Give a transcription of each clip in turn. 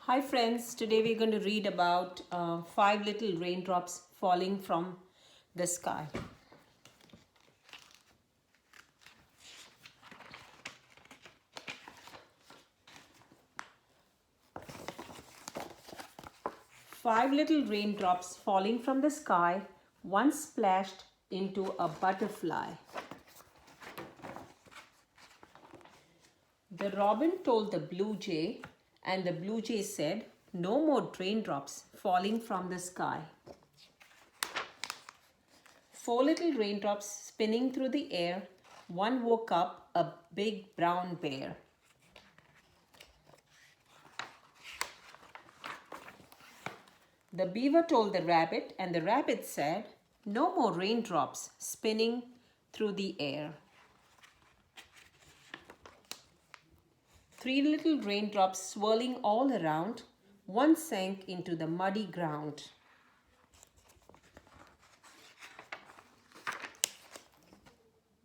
Hi friends, today we're going to read about 5 little raindrops falling from the sky. Five little raindrops falling from the sky once splashed into a butterfly. The robin told the blue jay, and the blue jay said, "No more raindrops falling from the sky." 4 little raindrops spinning through the air. One woke up a big brown bear. The beaver told the rabbit, and the rabbit said, "No more raindrops spinning through the air." 3 little raindrops swirling all around. One sank into the muddy ground.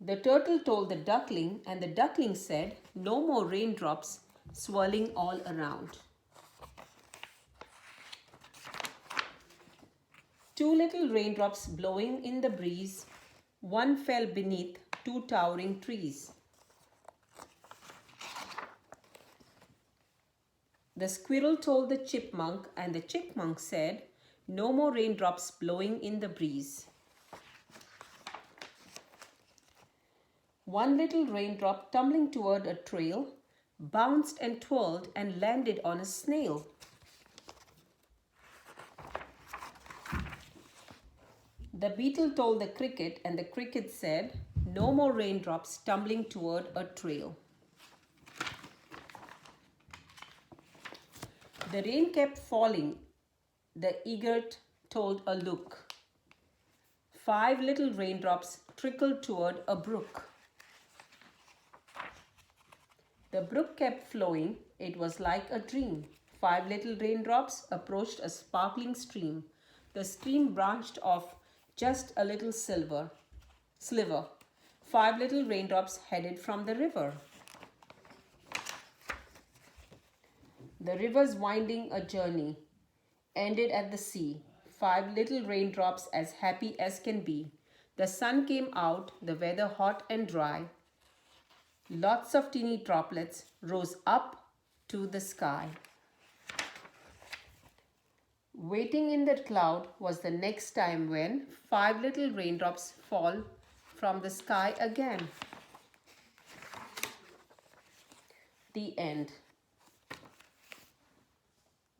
The turtle told the duckling, and the duckling said, "No more raindrops swirling all around." 2 little raindrops blowing in the breeze. One fell beneath 2 towering trees. The squirrel told the chipmunk, and the chipmunk said, "No more raindrops blowing in the breeze." 1 little raindrop tumbling toward a trail bounced and twirled and landed on a snail. The beetle told the cricket, and the cricket said, "No more raindrops tumbling toward a trail." The rain kept falling. The egret told a look. 5 little raindrops trickled toward a brook. The brook kept flowing. It was like a dream. 5 little raindrops approached a sparkling stream. The stream branched off just a little sliver. 5 little raindrops headed from the river. The river's winding a journey ended at the sea. 5 little raindrops as happy as can be. The sun came out, the weather hot and dry. Lots of teeny droplets rose up to the sky. Waiting in the cloud was the next time when 5 little raindrops fall from the sky again. The end.